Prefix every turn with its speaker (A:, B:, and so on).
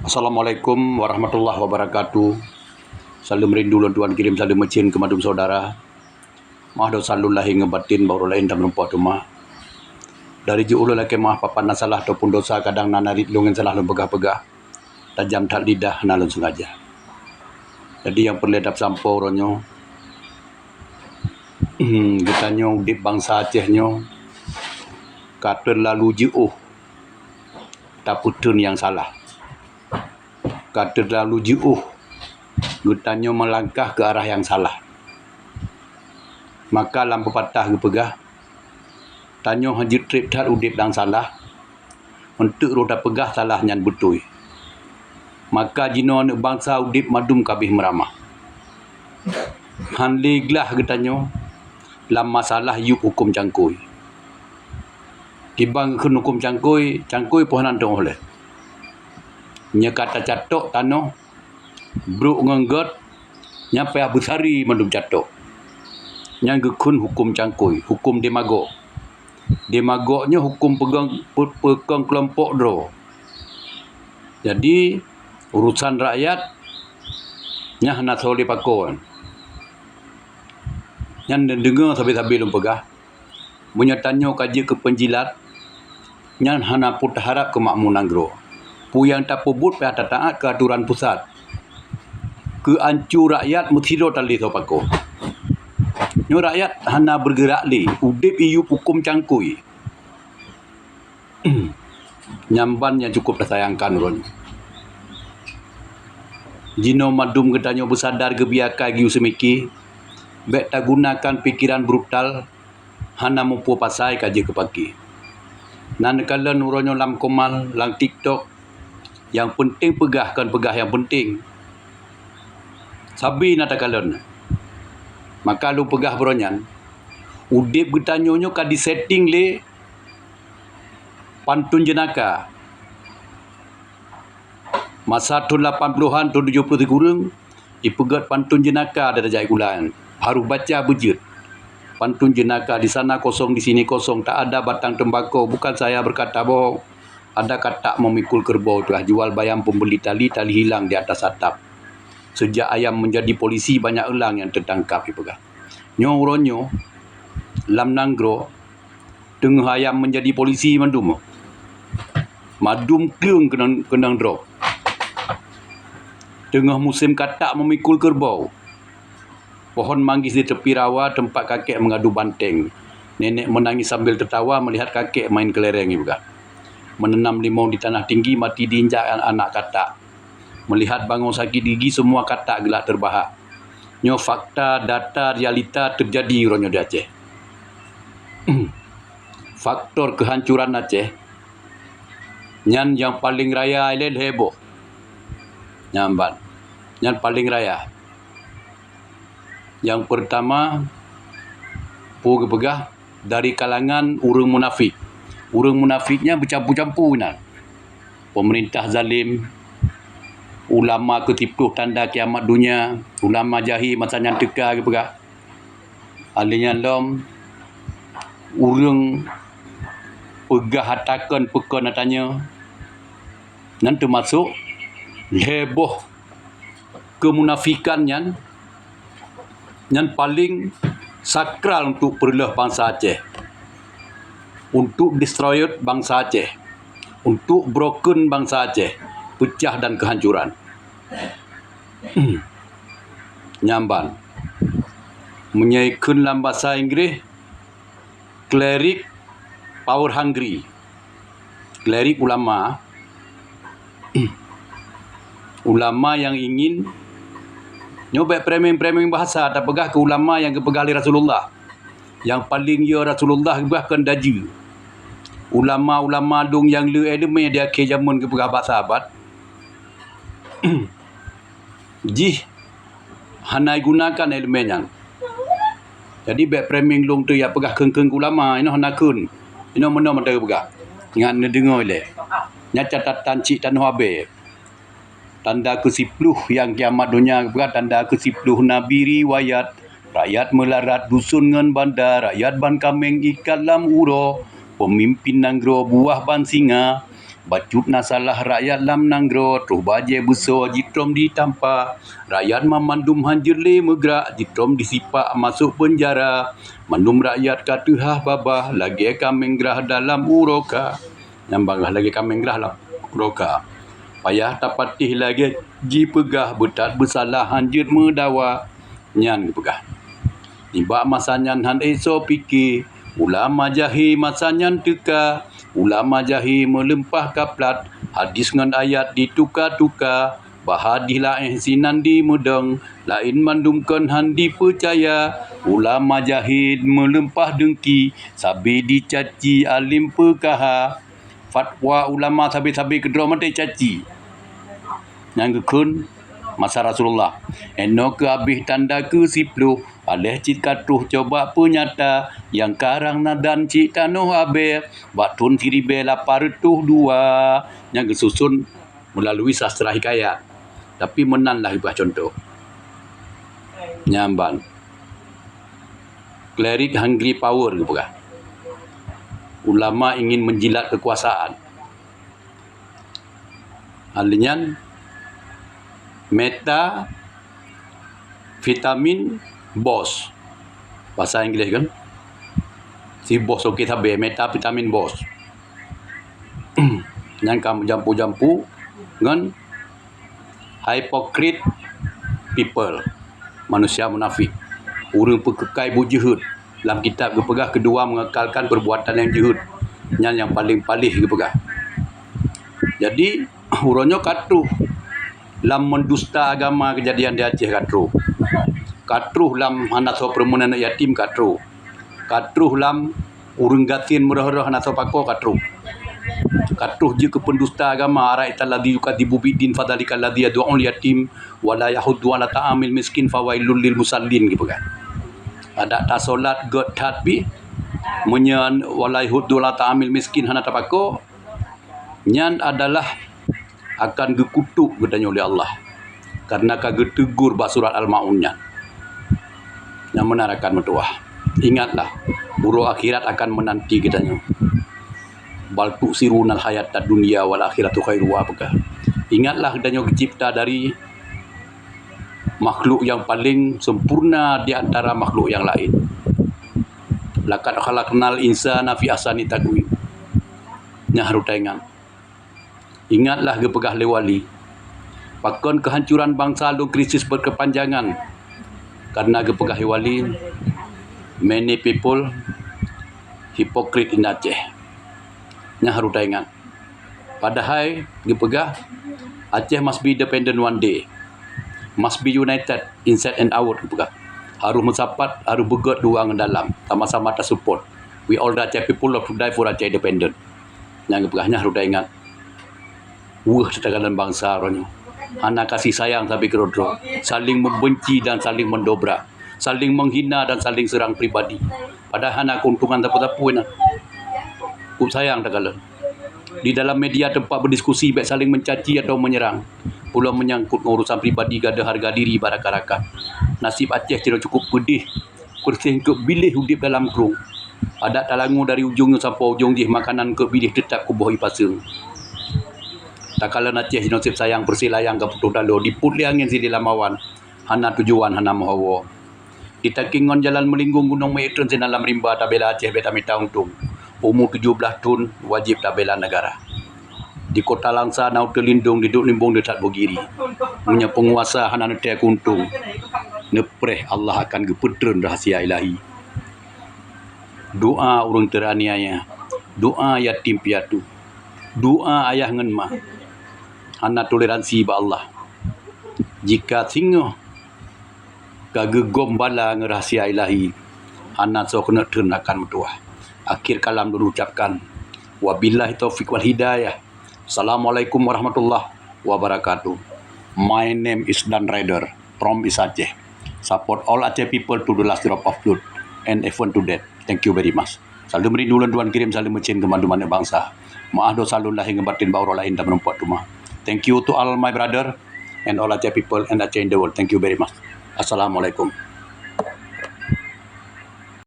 A: Assalamualaikum warahmatullahi wabarakatuh. Salam rindu lan Tuhan kirim salam mecin ke madum saudara. Mahdo salul lahi ngebatin baru lain dan menumpah rumah. Dari ju'ulu laki mah papan nasalah ataupun dosa kadang nanarit lungan salah lun pegah-pegah. Tajam tak lidah nalun sengaja. Jadi yang perledap sampau ronyo. Kita udip bangsa Aceh kata lalu jiuh. Taputun yang salah. Kata lalu jiuh, gutanya melangkah ke arah yang salah. Maka lam pepatah gepegah, tanyo haji trip tat udip dan salah, untuk roda pegah salah nyan betul. Maka jino anak bangsa udip madum kabih meramah. Han liglah getanyo, lam masalah yuk hukum cangkui. Tibang kun hukum cangkui pohanan tong oleh. Nya kata catok tano bruk ngenggot nya payah besari mandum catok nya gekun hukum cangkui, hukum demagog demagognya hukum pegang kelompok dro. Jadi urusan rakyat nya hana soleh pakon nya dengar sabi-sabi lum pegah menyatanyo kaji ke penjilat nya hana put harap ke makmunan gro yang tak pebut pihak tak taat ke aturan pusat. Keancur rakyat mutido tali sopako. Nyo rakyat hana bergerak li. Udip iu hukum cangkui. Nyamban yang cukup disayangkan ron. Jino madum gedanyo bersadar gebiakai giu semiki. Bek tak gunakan pikiran brutal. Hana mumpu pasai kaji kepaki. Nan kala nuronyo lam komal, lang TikTok. Yang penting pegahkan pegah yang penting. Sabi nata kalon. Maka lu pegah beronyan. Udip getanyonyo ka di setting le pantun jenaka. Masa tahun 80-an tahun 70 kurang ipegat pantun jenaka ada jai gulan. Haru baca bejut. Pantun jenaka di sana kosong di sini kosong, tak ada batang tembakau, bukan saya berkata bohong. Ada kata memikul kerbau telah jual bayam pembeli tali hilang di atas atap. Sejak ayam menjadi polisi banyak elang yang tertangkap dipegang. Nyo ronyo lam nanggro tengah ayam menjadi polisi madum. Madum keung kenang dro. Tengah musim katak memikul kerbau. Pohon manggis di tepi rawa tempat kakek mengadu banteng. Nenek menangis sambil tertawa melihat kakek main kelereng juga. Menanam limau di tanah tinggi mati diinjak anak katak. Melihat bangun sakit gigi semua katak gelak terbahak. Nyo fakta, data, realita terjadi ronyo di Aceh. Faktor kehancuran Aceh nyan yang paling raya ilel heboh. Nyamban. Nyan paling raya. Yang pertama pegah dari kalangan urang munafik. Urang munafiknya bercampur-campur kan. Pemerintah zalim, ulama ketipu tanda kiamat dunia, ulama jahi masa yang teka ke pegah. Alinya lom urang pegah hatakan pekan natanya. Nan termasuk heboh kemunafikan yang paling sakral untuk perlah bangsa Aceh. Untuk destroy bangsa Aceh. Untuk broken bangsa Aceh. Pecah dan kehancuran. Nyamban. Menyaikun dalam bahasa Inggeris. Cleric power hungry. Cleric ulama. Ulama yang ingin nyobek premium bahasa. Tak pegah ke ulama yang kepegah oleh Rasulullah. Yang paling ya Rasulullah bahkan daji. Ulama-ulama dong yang le elemen dia ke zaman ke pegah sahabat. Jih hanai gunakan elemen. Jadi back framing long tu ya pegah keng-keng ulama ino hanakun. Ino mena mata pegah. Ngan dengar le. Nya catatan cik tan habe. Tanda ke-10 yang kiamat dunia pegah tanda ke-10 nabi riwayat. Rakyat melarat dusun ngan bandar, rakyat ban kameng ikan lam uro, pemimpin nanggro buah ban singa, Bacut nasalah rakyat lam nanggro, truh baje besar jitrom ditampa. Rakyat memandum hanjerle megrak, jitrom disipak masuk penjara. Mandum rakyat katuhah babah, lagi kameng gerah dalam uroka. Nyambanglah lagi kameng gerah dalam uroka. Payah tapatih lagi ji pegah, betat bersalah hanjir medawa. Nyan pegah. Tiba masanyan han eso fikir, ulama jahi masanyan teka. Ulama jahi melempah kaplat, hadis ngan ayat ditukar-tukar. Bahadihlah sinan di mudeng, lain mandumkan han dipercaya. Ulama jahid melempah dengki, sabi dicaci alim pekaha. Fatwa ulama sabi-sabi kedua mati caci. Yang kekun masa Rasulullah. Eno ke habis tanda ke 10. Aleh cik katuh coba penyata. Yang karang nadan cik tanuh habis. Batun siribe lapar tuh 2. Yang kesusun melalui sastra hikayat. Tapi menanlah ibah contoh. Nyamban. Cleric hungry power ke bukan? Ulama ingin menjilat kekuasaan. Halinya meta vitamin boss, bahasa Inggeris kan, si boss okey sabe meta vitamin boss. Yang kamu jampu-jampu dengan hypocrite people, manusia munafik, orang pekekai bujihud. Dalam kitab kepegah kedua mengekalkan perbuatan yang jihud, yang paling palih kepegah. Jadi uronyo katuh lam mendusta agama kejadian di Aceh katruh. Katruh lam hanaso permunan yatim katruh. Katruh lam urang gatin murah-murah hanaso pako katruh. Katruh je ke pendusta agama araita ladzi yukadibu bidin fadhalika ladzi yad'ul yatim wala yahuddu ala ta'amil miskin fawailul lil musallin gitu kan. Ada tak solat god tatbi menyan wala yahuddu ala ta'amil miskin hana tapako nyan adalah akan gekutuk katanya oleh Allah karena kagak tegur bak surat Al-Maunnya yang menarakan metuah. Ingatlah buru akhirat akan menanti katanya. Bal tu'sirunal hayatad dunya wal akhiratu khairu wa abqa. Ingatlah katanya dicipta dari makhluk yang paling sempurna di antara makhluk yang lain. Laqad khalaqnal insana fi ahsani taqwim. Nya harus ingat. Ingatlah gepegah lewali. Pakon kehancuran bangsa lu krisis berkepanjangan. Karena gepegah lewali, many people hypocrite in Aceh. Nya harus ingat. Padahal gepegah Aceh must be independent one day. Must be united inside and out gepegah. Harus mensapat, harus begot dua ngan dalam. Sama-sama tak support. We all the Aceh people love to die for Aceh independent. Yang gepegahnya harus ingat. Setakalan bangsa ronyo. Hana kasih sayang tapi kerodro. Saling membenci dan saling mendobrak. Saling menghina dan saling serang pribadi. Padahal hana keuntungan tapu-tapu na. Ku sayang takalan. Di dalam media tempat berdiskusi baik saling mencaci atau menyerang. Pula menyangkut urusan pribadi gada harga diri barak-arakan. Nasib Aceh tidak cukup pedih. Persih ke bilih hudip dalam kerung. Ada talangu dari ujungnya sampai ujung jih makanan ke bilih tetap ke bawah pasang. Tak kala Aceh nasib sayang persilayang ke putus dalo diput liangin si di lamawan hana tujuan hana mahawa ditakingon jalan melinggung gunung Maitun sinalam rimba tabela Aceh beta mita untung umur 17 tahun wajib tabela negara di kota Langsa nau terlindung duduk limbung dekat Bogiri punya penguasa hana netek untung nepreh Allah akan gepedren rahasia ilahi. Doa orang teraniaya, doa yatim piatu, doa ayah ngan mak. Hana toleransi ba Allah. Jika singo kagegom bala ngerahasia ilahi, hana so kena turn akan metuah. Akhir kalam dulu ucapkan wabillahi taufiq wal hidayah. Assalamualaikum warahmatullahi wabarakatuh. My name is Dan Rider from Aceh. Support all Aceh people to the last drop of blood and even to death. Thank you very much. Salam merindu landuan kirim salam mencin ke mandu-mandu bangsa. Maaf dosa lun lahir ngebatin bauro lain dan menempat rumah. Thank you to all my brother and all Aceh people and Aceh in the world. Thank you very much. Assalamualaikum.